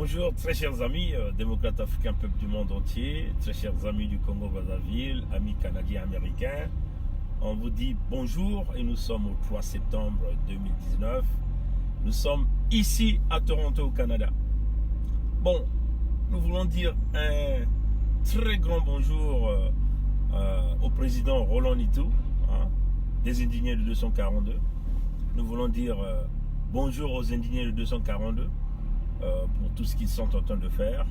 Bonjour très chers amis, démocrates africains, peuple du monde entier, très chers amis du Congo-Brazzaville, amis canadiens, américains. On vous dit bonjour et nous sommes au 3 septembre 2019. Nous sommes ici à Toronto, au Canada. Bon, nous voulons dire un très grand bonjour au président Roland Nitou, des Indignés de 242. Nous voulons dire bonjour aux Indignés de 242. Pour tout ce qu'ils sont en train de faire.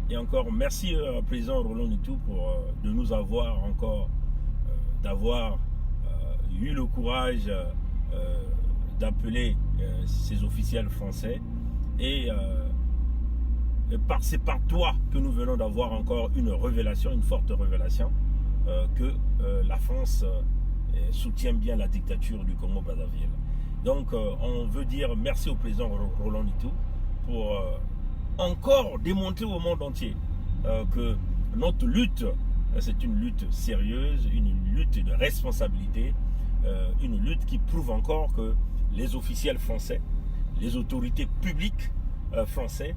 Et encore merci au président Roland Nitou de nous avoir encore, d'avoir eu le courage d'appeler ces officiels français. Et c'est par toi que nous venons d'avoir encore une révélation, une forte révélation, que la France soutient bien la dictature du Congo-Brazzaville. Donc on veut dire merci au président Roland Nitou pour encore démontrer au monde entier que notre lutte, c'est une lutte sérieuse, une lutte de responsabilité, une lutte qui prouve encore que les officiels français, les autorités publiques français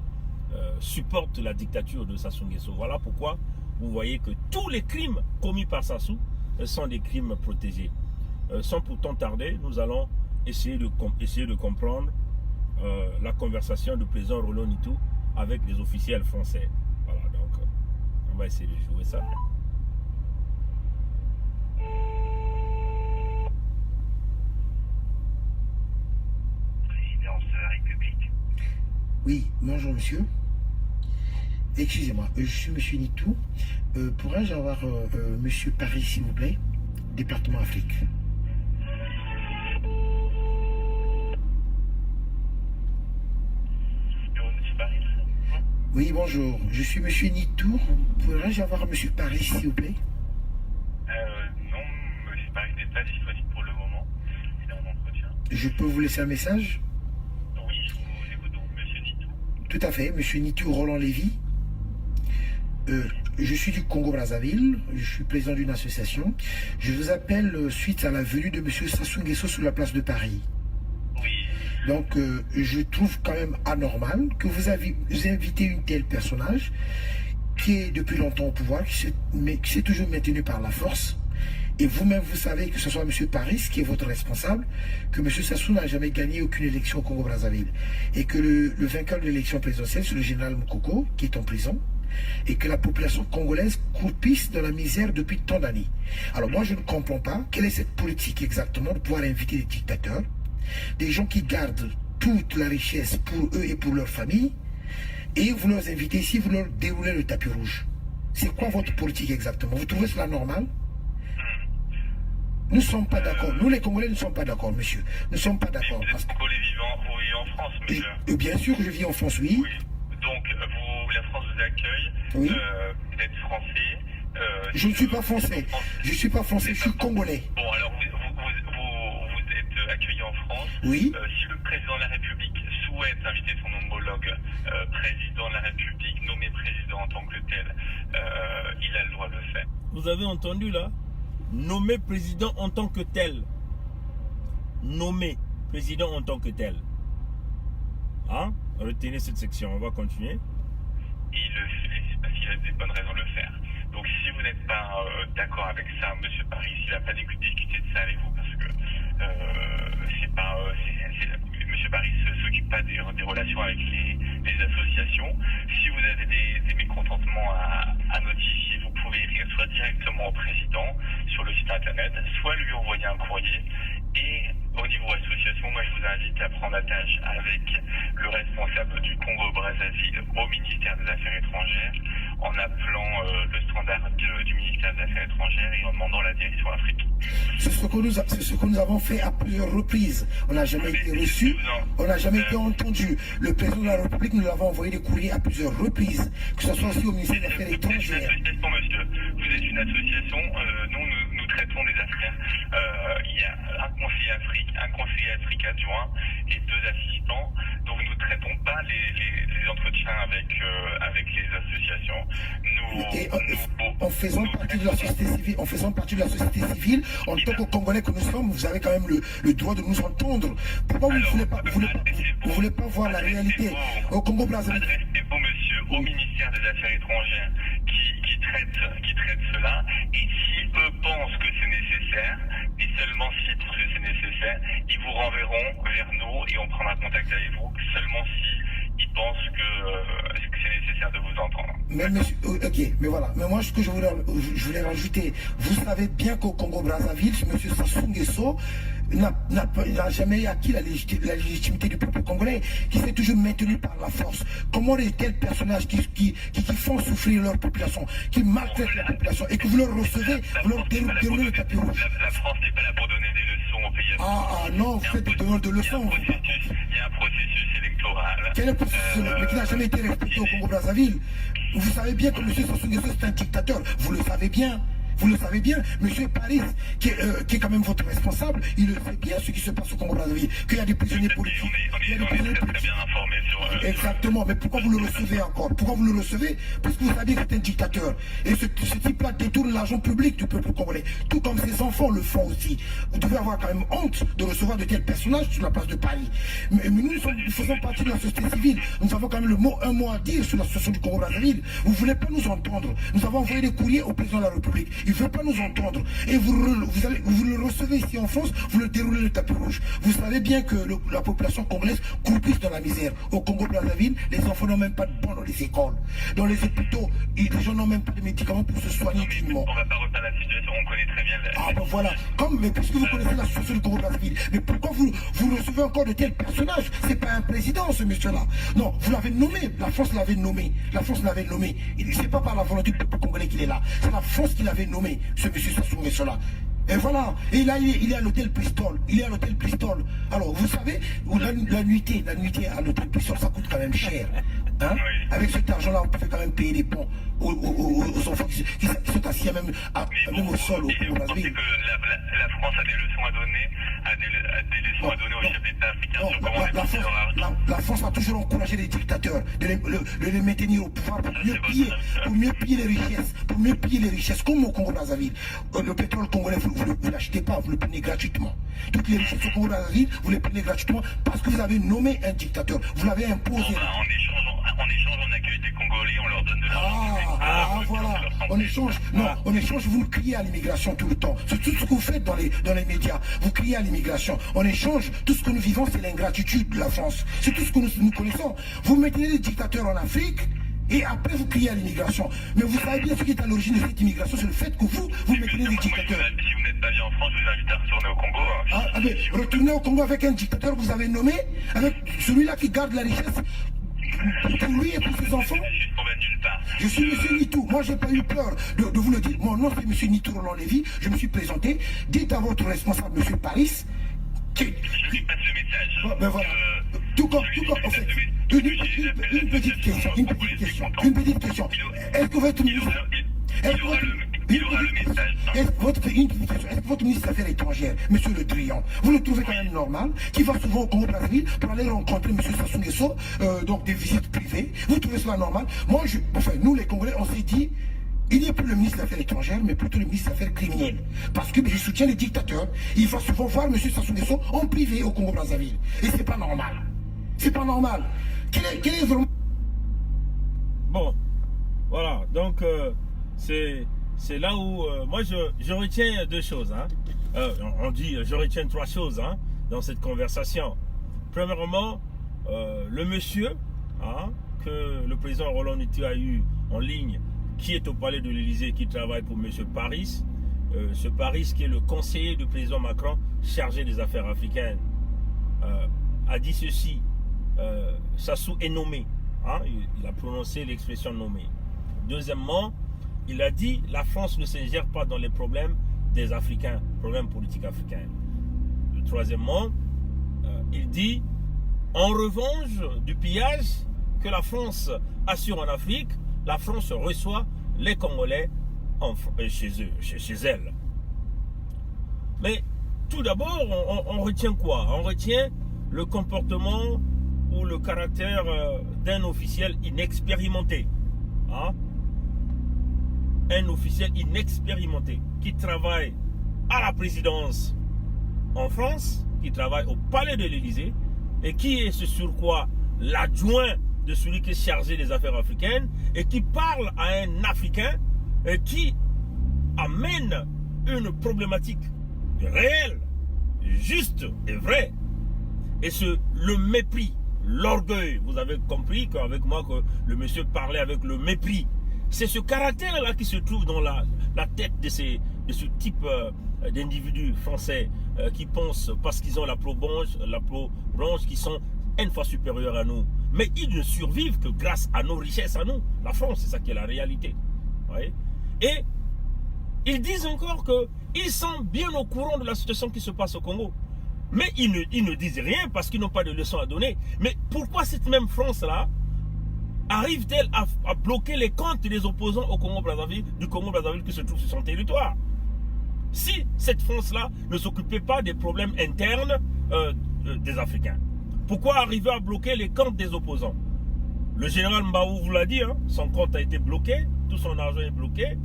supportent la dictature de Sassou Nguesso. Voilà pourquoi vous voyez que tous les crimes commis par Sassou sont des crimes protégés. Sans pourtant tarder, nous allons essayer de comprendre la conversation du président Roland Nitou avec les officiels français. Voilà, donc on va essayer de jouer ça. Présidence de la République. Oui, bonjour monsieur. Excusez-moi, je suis monsieur Nitou. Pourrais-je avoir monsieur Paris, s'il vous plaît, département Afrique? Oui, bonjour. Je suis monsieur Nitou. Pourrais-je avoir monsieur Paris, s'il vous plaît? Non, monsieur Paris n'est pas disponible pour le moment. Il est en entretien. Je peux vous laisser un message? Oui, je vous écoute donc, monsieur Nitou. Tout à fait, monsieur Nitou Roland Lévy. Je suis du Congo-Brazzaville. Je suis président d'une association. Je vous appelle suite à la venue de monsieur Sassou Nguesso sur la place de Paris. Donc, je trouve quand même anormal que vous invitez une telle personnage qui est depuis longtemps au pouvoir, qui s'est toujours maintenu par la force. Et vous-même, vous savez que ce soit M. Paris qui est votre responsable, que M. Sassou n'a jamais gagné aucune élection au Congo-Brazzaville. Et que le vainqueur de l'élection présidentielle, c'est le général Mokoko, qui est en prison. Et que la population congolaise croupisse dans la misère depuis tant d'années. Alors moi, je ne comprends pas quelle est cette politique exactement de pouvoir inviter des dictateurs, des gens qui gardent toute la richesse pour eux et pour leur famille, et vous leur invitez ici, vous leur déroulez le tapis rouge. C'est quoi votre politique exactement? Vous trouvez cela normal? Nous ne sommes pas d'accord. Nous, les Congolais, ne sommes pas d'accord, monsieur. Nous ne sommes pas d'accord. Vous êtes Congolais vous vivez en France, monsieur? Bien sûr que je vis en France, oui. Donc, la France vous accueille. Oui. Vous êtes français. Je ne suis pas français. Je ne suis pas français, je suis congolais. Bon, alors vous êtes accueilli en France. Oui. Si le président de la République souhaite inviter son homologue président de la République, nommé président en tant que tel, il a le droit de le faire. Vous avez entendu là? Nommé président en tant que tel. Nommé président en tant que tel. Hein? Retenez cette section, on va continuer. Il le fait parce qu'il a des bonnes raisons de le faire. Donc si vous n'êtes pas d'accord avec ça, monsieur Paris, il n'a pas discuté de ça avec vous, parce que monsieur Paris ne s'occupe pas des relations avec les associations. Si vous avez des mécontentements à notifier, vous pouvez écrire soit directement au président sur le site internet, soit lui envoyer un courrier. Et au niveau association, moi je vous invite à prendre attache avec le responsable du Congo-Brazzaville au ministère des Affaires étrangères, en appelant le standard du ministère des Affaires étrangères et en demandant la direction Afrique. C'est ce que nous avons fait à plusieurs reprises. On n'a jamais été reçu, on n'a jamais été entendu. Le président de la République, nous l'avons envoyé des courriers à plusieurs reprises, que ce soit aussi au ministère des Affaires étrangères. Vous êtes une association, nous traitons des affaires. Il y a un conseiller Afrique adjoint et 2 assistants. Donc nous ne traitons pas pas les entretiens avec les associations. En faisant partie de la société civile, en tant que Congolais que nous sommes, vous avez quand même le droit de nous entendre. Pourquoi vous ne voulez pas voir la réalité au Congo Brazzaville? Adressez-vous, monsieur, au ministère des Affaires étrangères qui traite cela, et si eux pensent que c'est nécessaire, et seulement s'ils pensent que c'est nécessaire, ils vous renverront vers nous et on prendra contact avec vous, seulement si ils pensent que c'est nécessaire de vous entendre. Mais monsieur, ok, mais voilà. Mais moi, ce que je voulais rajouter, vous savez bien qu'au Congo Brazzaville, monsieur Sassou Nguesso n'a jamais acquis la légitimité du peuple congolais, qui s'est toujours maintenu par la force. Comment les tels personnages qui font souffrir leur population, qui maltraitent la population, et que vous leur recevez, vous leur déroulez le tapis rouge. La France n'est pas là pour donner des leçons aux pays africains. Ah non, vous faites des donneurs de leçons. Il y a un processus électoral. Quel est le processus mais qui n'a jamais été respecté au Congo Brazzaville? Vous savez bien que M. Sassou Nguesso c'est un dictateur. Vous le savez bien. Vous le savez bien, M. Paris, qui est quand même votre responsable, il le sait bien ce qui se passe au Congo Brazzaville, qu'il y a des prisonniers politiques. On est très bien informés sur... Exactement, mais pourquoi vous le recevez encore? Pourquoi vous le recevez? Parce que vous savez que c'est un dictateur. Et ce type-là détourne l'argent public du peuple congolais, tout comme ses enfants le font aussi. Vous devez avoir quand même honte de recevoir de tels personnages sur la place de Paris. Mais nous faisons partie de la société civile. Nous avons quand même un mot à dire sur la situation du Congo Brazzaville. Vous ne voulez pas nous entendre. Nous avons envoyé des courriers au président de la République. Il ne veut pas nous entendre. Et vous le recevez ici en France, vous le déroulez le tapis rouge. Vous savez bien que la population congolaise croupisse dans la misère. Au Congo Brazzaville, les enfants n'ont même pas de bancs dans les écoles. Dans les hôpitaux, les gens n'ont même pas de médicaments pour se soigner dignement. On ne va pas refaire la situation, on connaît très bien Ah ben voilà, mais puisque vous connaissez la situation du Congo Brazzaville, mais pourquoi vous recevez encore de tels personnages? C'est pas un président ce monsieur-là. Non, vous l'avez nommé, la France l'avait nommé. La France l'avait nommé. C'est pas par la volonté du peuple congolais qu'il est là. C'est la France qui l'avait nommé. Ce monsieur Sassou Nguesso-là. Et voilà, et là il est à l'hôtel Bristol, Alors vous savez, la nuitée à l'hôtel Bristol, ça coûte quand même cher. Hein? Oui. Avec cet argent-là, on peut quand même payer des ponts aux enfants qui sont assis même au sol. Vous pensez que la France a des leçons à donner aux chefs d'État africains sur comment dépenser leur argent? La France a toujours encouragé les dictateurs de les maintenir au pouvoir pour mieux piller les richesses, comme au Congo Brazzaville. Le pétrole congolais, vous ne l'achetez pas, vous le prenez gratuitement. Toutes les richesses au Congo Brazzaville, vous les prenez gratuitement parce que vous avez nommé un dictateur. Vous l'avez imposé. En échange, on accueille des Congolais, on leur donne de l'argent. Voilà. En échange, vous criez à l'immigration tout le temps. C'est tout ce que vous faites dans les médias. Vous criez à l'immigration. En échange, tout ce que nous vivons, c'est l'ingratitude de la France. C'est tout ce que nous connaissons. Vous mettez des dictateurs en Afrique, et après vous criez à l'immigration. Mais vous savez bien ce qui est à l'origine de cette immigration, c'est le fait que vous mettez des dictateurs. Si vous n'êtes pas bien en France, je vous invite à retourner au Congo. Retournez au Congo avec un dictateur que vous avez nommé, avec celui-là qui garde la richesse pour lui et pour ses enfants. Je suis M. Nitou. Moi, j'ai pas eu peur de vous le dire. Mon nom, c'est M. Nitou Roland Lévy. Je me suis présenté. Dites à votre responsable, M. Paris. Je lui passe le message. Ben voilà. Tout comme, en fait, une petite question. Est-ce que votre ministre... Il aura le message. Est-ce que votre ministre des Affaires étrangères, M. Le Drian, vous le trouvez quand même normal, qui va souvent au Congo Brazzaville pour aller rencontrer M. Sassou Nguesso, donc des visites privées? Vous trouvez cela normal? Moi, nous les Congolais, on s'est dit, il n'est plus le ministre des Affaires étrangères, mais plutôt le ministre des Affaires criminelles. Parce que je soutiens les dictateurs. Il va souvent voir M. Sassou Nguesso en privé au Congo Brazzaville. Et c'est pas normal. C'est pas normal. Quel est vraiment... Bon, voilà. Donc, c'est là où... moi, je retiens deux choses. Hein. On dit, je retiens trois choses hein, dans cette conversation. Premièrement, le monsieur que le président Roland Nitou a eu en ligne, qui est au palais de l'Élysée, qui travaille pour M. Paris. Ce Paris qui est le conseiller du président Macron chargé des affaires africaines, a dit ceci. Sassou est nommé. Hein, il a prononcé l'expression nommé. Deuxièmement, il a dit la France ne s'ingère pas dans les problèmes des Africains, problèmes politiques africains. Troisièmement, il dit en revanche du pillage que la France assure en Afrique, la France reçoit les Congolais chez elle. Mais tout d'abord, on retient quoi? On retient le comportement ou le caractère d'un officiel inexpérimenté. Hein? Un officiel inexpérimenté qui travaille à la présidence en France, qui travaille au palais de l'Élysée et qui est ce sur quoi l'adjoint de celui qui est chargé des affaires africaines et qui parle à un Africain et qui amène une problématique réelle, juste et vraie. Et le mépris, l'orgueil, vous avez compris qu'avec moi que le monsieur parlait avec le mépris. C'est ce caractère-là qui se trouve dans la tête de ce type d'individus français qui pensent, parce qu'ils ont la pro-blanche, qui sont une fois supérieurs à nous. Mais ils ne survivent que grâce à nos richesses à nous. La France, c'est ça qui est la réalité. Ouais. Et ils disent encore qu'ils sont bien au courant de la situation qui se passe au Congo. Mais ils ne disent rien parce qu'ils n'ont pas de leçons à donner. Mais pourquoi cette même France-là arrive-t-elle à bloquer les comptes des opposants au Congo-Brazzaville, du Congo-Brazzaville qui se trouve sur son territoire? Si cette France-là ne s'occupait pas des problèmes internes des Africains, pourquoi arriver à bloquer les comptes des opposants? Le général Mbaou vous l'a dit, hein, son compte a été bloqué, tout son argent est bloqué.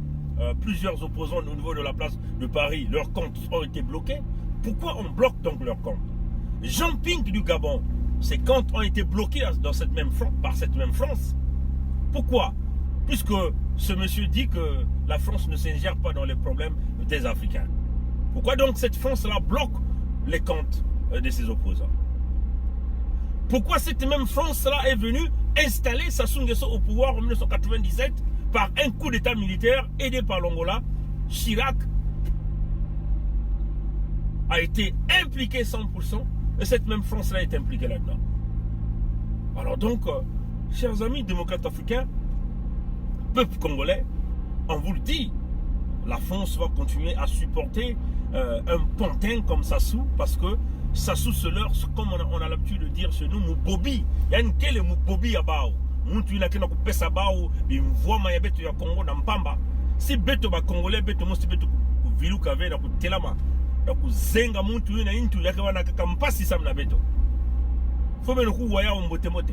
Plusieurs opposants au niveau de la place de Paris, leurs comptes ont été bloqués. Pourquoi on bloque donc leurs comptes? Jean Ping du Gabon, ses comptes ont été bloqués par cette même France. Pourquoi? Puisque ce monsieur dit que la France ne s'ingère pas dans les problèmes des Africains. Pourquoi donc cette France-là bloque les comptes de ses opposants? Pourquoi cette même France-là est venue installer Sassou Nguesso au pouvoir en 1997 par un coup d'état militaire aidé par l'Angola? Chirac a été impliqué 100% et cette même France-là est impliquée là-dedans. Alors donc, chers amis démocrates africains, peuple congolais, on vous le dit, la France va continuer à supporter un pantin comme Sassou parce que Sassou se leur, comme on a l'habitude de dire chez nous, Moubobi. Il y a une quelle Moubobi à Bao. Muntu ina kena kupesa bao bimvoma ya beto ya Congo na mpamba. Si beto ba Congolais beto mosi beto ku vilu kave na ku telama na ku zenga muntu ina intu yake wana kakampasi sam na beto. Faut me ku waya ombote mote.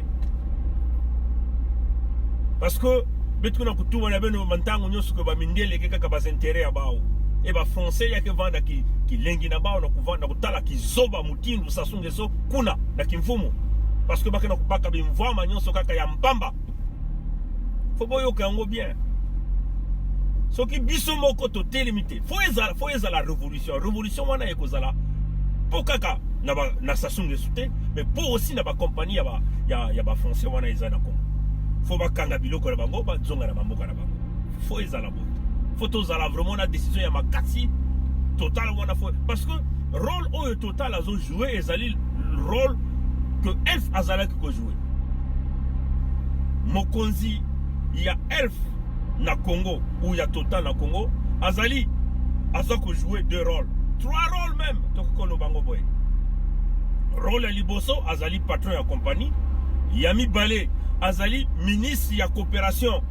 Parce que beto na kutuwa na beno mantango nyoso ko ba mindele ke kaka ba sentere ya bao. Et ba français yake vanda ki lengi na bao na kuvanda kutala ki zoba mutindu Sassou Nguesso kuna na kimfumo. Parce que bakena kubaka bimvama nyonso kaka ya mpamba. Faut boyoka yango bien. So ki biso moko to télimité. Faut eza la révolution. Révolution wana ekozala po kaka na Sassou Nguesso te, mais pour aussi na ba compagnie ya ba français wana eza na Congo. Faut bakanga biloko na bango ba zonga na mboka na bango. Faut eza la bote. Faut tozala vraiment na décision ya makasi total wana faut parce que rôle oyo total azo jouer ezali rôle que Elf Azalak ko jouer. Mokonzi, il y a Elf na Congo ou il y a Total na Congo. Azali, Azako jouer 2 rôles. 3 rôles même. Toko bango boy. Rôle à Liboso, Azali patron et compagnie. Yami Balé, Azali ministre ya coopération.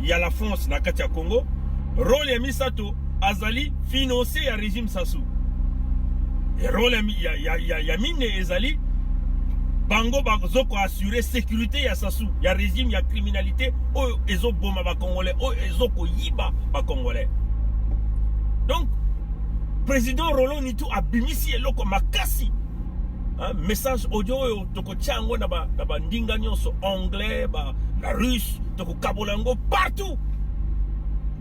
Il y a la France na Katia Congo. Rôle Yami Sato, Azali financier ya régime Sassou. Et rôle Yamine Ezali bango bazoko assurer sécurité ya Sassou, ya régime, ya criminalité, o ezo boma ba congolais, o ezo ko yiba ba congolais. Donc président Roland Nitou a bimisi eloko makasi. Message audio toko tchango na ba ndinga nyonso anglais, la russe, toko kabolango partout.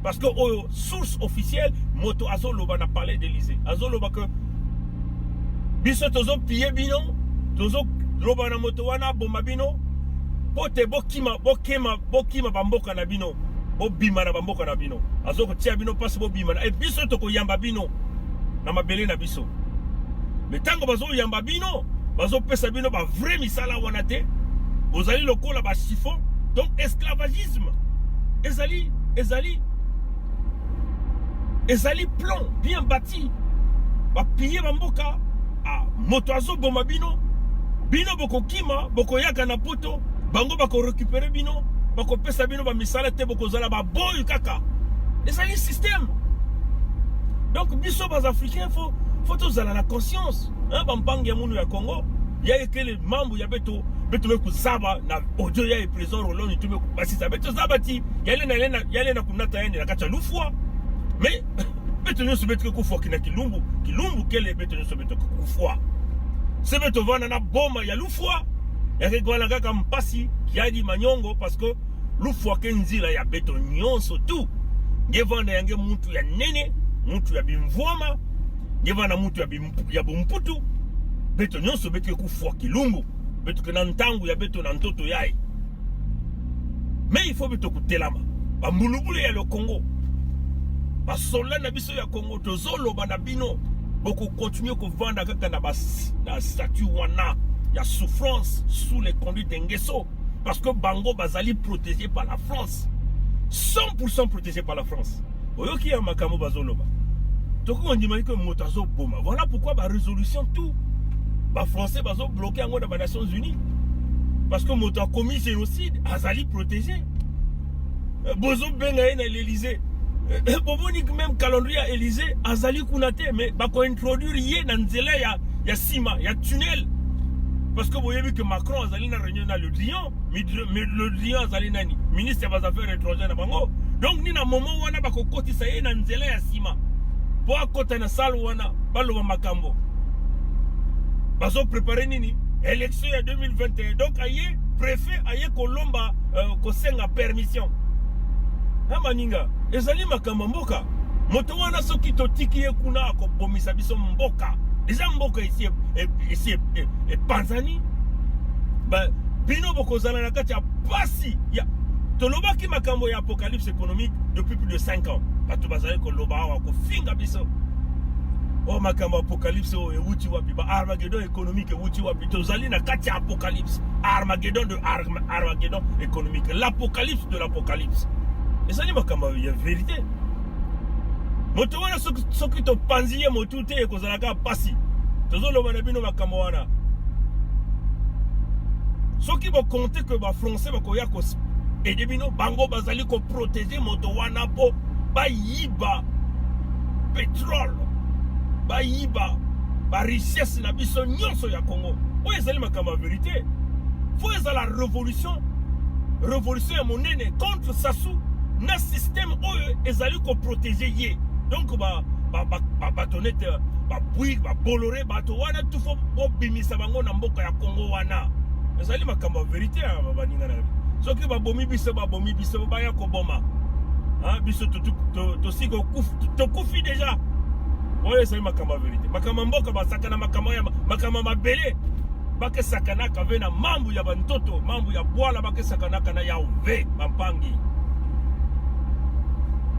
Parce que source officielle moto azoloba na palais d'Élysée. Azoloba que biso tozo piller bino, tozo loba na moto wana bomba bino pote bokima bamboka na bino bobima na bamboka na bino azoko tia bino pasi bobima na biso toko yamba bino na mabele na biso mais tango bazo yamba bino bazo pesa bino ba vrai misala wana te bozali lokola ba chiffon donc esclavagisme ezali plan bien bâti ba piller bamboka moto azo bomba bino boko kima, boko yaka na poto, bango bako récupérer bino, bako pesa bino ba misala te boko zala ba boy kaka. Et ça le système. Donc biso bas africains faut tous la conscience. Hein bambang ya munu ya Congo, ya que les membres ya beto beto me kusaba na audio ya président Roland tu me basisa beto zabati yale na kunata yene na kacha lufwa mais beto no beto ko fwa kina kilumbu kele beto no beto ko fwa se beto vana na boma ya lufwa ya kegwala kaka mpasi kiadi manyongo parce que lufwa kenzila ya beto nyonso tu ngevana yange muntu ya nene muntu ya bimvoma ngevana muntu ya bumputu beto nyonso beto ko fwa kilumbu beto ke na ntangu ya beto na ntoto yae mais il faut beto kutelama bambulubulu ya le Congo basola na biso ya Congo tozolo bana bino boko continuer ko vanda kaka na statut wana ya souffrance sous les conduites d'Ngeso parce que bango bazali protégé par la France 100% protégé par la France oyoki ya makamo bazoloba toko ndimali ko motazo boma voilà pourquoi ba résolution tout ba français bazo bloqué en dans les Nations Unies parce que moto a commis génocide azali protégé bozo benga na l'Élysée bobonik même calendrier à Élysée azali kunate mais ba ko introduire yé na nzela ya sima ya tunnel parce que vous voyez que Macron azali na réunion na le Lion mais le Lion azali nani ministre des affaires étrangères na bango donc ni na moment wana ba ko kotisa yé na nzela ya sima po akota na salle wana baloba makambo bazo préparer nini élection ya 2021 donc aye préfet aye kolomba kosenga permission na maninga ezali makambo mboka moto wana soki totiki ye kuna akobomisa biso mboka déjà mboka ici et Tanzanie ba bino bokozala na kati ya pasi ya tolobaki makambo ya apocalypse économique depuis plus de 5 ans bato bazali koloba wa kofinga biso oh makambo apocalypse o ewuti wapi ba Armageddon économique ewuti wapi tozali na kati ya apocalypse Armageddon de Armageddon économique l'apocalypse de l'apocalypse ezali makambo ya vérité moto wana soki to panziye motu te ekozala ka pasi tozoloba na bino makambo wana soki bo compter que ba français bakoya ko aider bino bango bazali ko protéger moto wana po ba yiba pétrole ba yiba ba richesse na biso nyonso ya Congo o ezali makambo ya vérité faut ezala révolution ya monene contre Sassou na système oyo ezali ko protéger ye donc ba tonete ba Bouygues ba Bolloré bato wana tout faut bimisa bango na mboka ya Congo wana ezali makambo ya vérité ya baninga na soki ba bomi biso ba ya ko boma hein biso to siko to kufi déjà oyo ezali makambo ya vérité makambo mboka basakana makambo mabele bake sakana kave na mambu ya bantoto mambu ya bwala bake sakana kana ya uve bampangi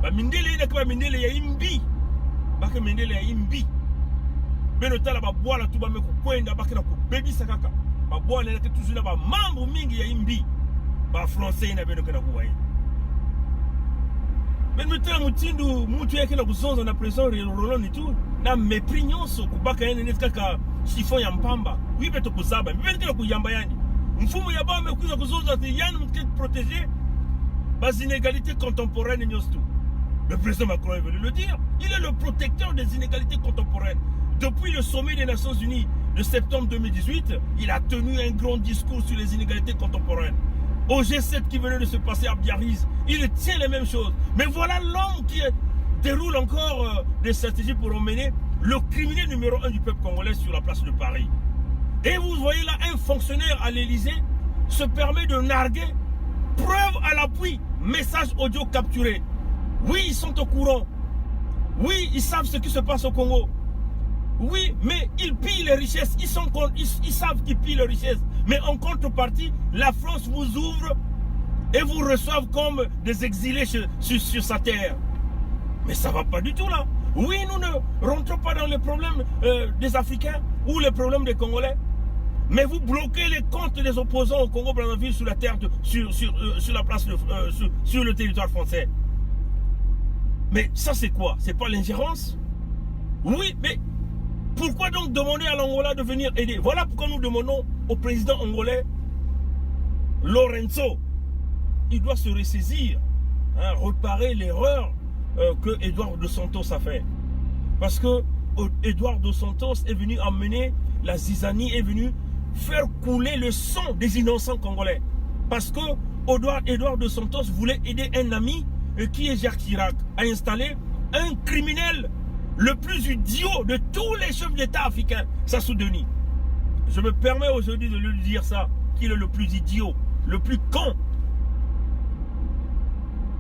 ba mindele ina kwa mindele ya imbi bake mindele ya imbi beno tala ba bwala tu ba me kukwenda bake na kubebisa kaka ba bwala ina toujours na ba mambu mingi ya imbi ba français ina beno kana kuwaye beno tala mutindu mutu yake na kuzonza na president Roland ni tu na mépris nyonso kubaka ene net kaka chiffon ya mpamba wibe to kuzaba bibe kila kuyamba yani mfumo ya ba me kuza kuzonza ti yani mtike protéger bas inégalités contemporaines nyonso tu. Le président Macron est venu le dire. Il est le protecteur des inégalités contemporaines. Depuis le sommet des Nations Unies de septembre 2018, il a tenu un grand discours sur les inégalités contemporaines. Au G7 qui venait de se passer à Biarritz, il tient les mêmes choses. Mais voilà l'homme qui déroule encore des stratégies pour emmener le criminel numéro 1 du peuple congolais sur la place de Paris. Et vous voyez là, un fonctionnaire à l'Élysée se permet de narguer, preuve à l'appui, message audio capturé. Oui, ils sont au courant. Oui, ils savent ce qui se passe au Congo. Oui, mais ils pillent les richesses. Ils savent qu'ils pillent les richesses. Mais en contrepartie, la France vous ouvre et vous reçoit comme des exilés sur sa terre. Mais ça ne va pas du tout là. Oui, nous ne rentrons pas dans les problèmes des Africains ou les problèmes des Congolais. Mais vous bloquez les comptes des opposants au Congo-Brazzaville sur la terre, sur la place, sur le territoire français. Mais ça c'est quoi? C'est pas l'ingérence? Oui, mais pourquoi donc demander à l'Angola de venir aider? Voilà pourquoi nous demandons au président angolais Lorenzo. Il doit se ressaisir, hein, réparer l'erreur que Eduardo dos Santos a fait. Parce que Eduardo dos Santos est venu emmener la zizanie, est venu faire couler le sang des innocents congolais. Parce que Edouard de Santos voulait aider un ami qui est Jacques Chirac à installer un criminel le plus idiot de tous les chefs d'État africains, Sassou Denis. Je me permets aujourd'hui de lui dire ça, qu'il est le plus idiot, le plus con.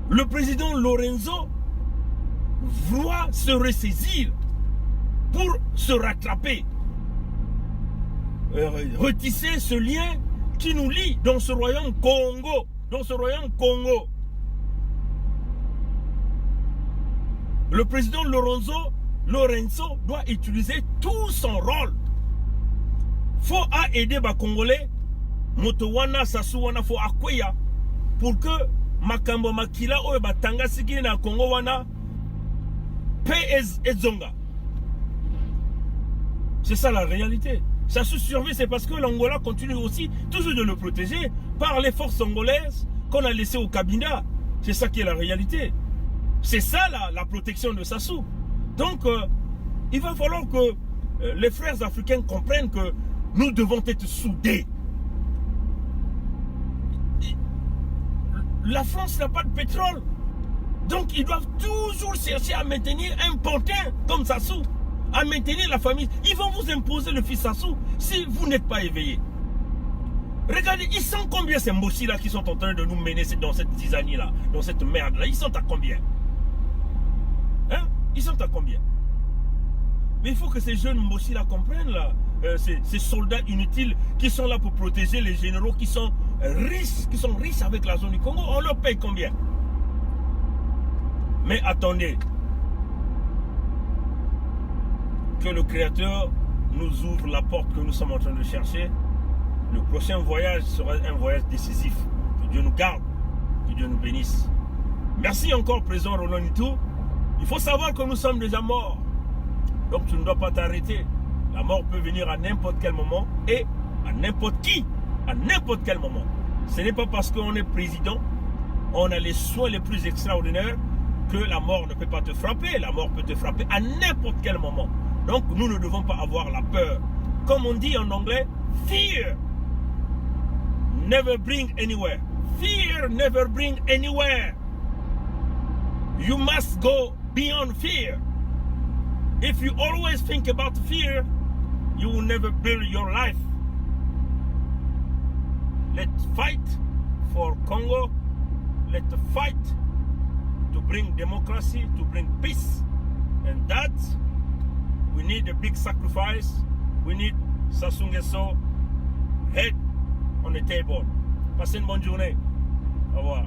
Le président Lorenzo doit se ressaisir pour se rattraper. Retisser ce lien qui nous lie dans ce royaume Congo. Le président Lorenzo doit utiliser tout son rôle. Faut aider les Congolais. Motowana, Sassouwana, faut akweya pour que Makambo Makila ou Batanga Sikini na Congo wana paix et zonga. C'est ça la réalité. Ça se survit, c'est parce que l'Angola continue aussi toujours de le protéger par les forces angolaises qu'on a laissées au Kabinda. C'est ça qui est la réalité. C'est ça la protection de Sassou. Donc, il va falloir que les frères africains comprennent que nous devons être soudés. La France n'a pas de pétrole. Donc, ils doivent toujours chercher à maintenir un pantin comme Sassou. À maintenir la famille. Ils vont vous imposer le fils Sassou si vous n'êtes pas éveillé. Regardez, ils sont combien ces Mbossi là qui sont en train de nous mener dans cette tisanie là, dans cette merde là. Ils sont à combien? Hein? Ils sont à combien? Mais il faut que ces jeunes Mbossi là comprennent là, ces soldats inutiles qui sont là pour protéger les généraux qui sont riches avec la zone du Congo. On leur paye combien? Mais attendez. Que le Créateur nous ouvre la porte que nous sommes en train de chercher. Le prochain voyage sera un voyage décisif. Que Dieu nous garde, que Dieu nous bénisse. Merci encore, président Roland Itou. Il faut savoir que nous sommes déjà morts. Donc tu ne dois pas t'arrêter. La mort peut venir à n'importe quel moment et à n'importe qui, à n'importe quel moment. Ce n'est pas parce qu'on est président, on a les soins les plus extraordinaires que la mort ne peut pas te frapper. La mort peut te frapper à n'importe quel moment. Donc, nous ne devons pas avoir la peur. Comme on dit en anglais, fear never bring anywhere. Fear never bring anywhere. You must go beyond fear. If you always think about fear, you will never build your life. Let's fight for Congo. Let's fight to bring democracy, to bring peace. And that we need a big sacrifice. We need Sassou Nguesso head on the table. Passez une bonne journée. Au revoir.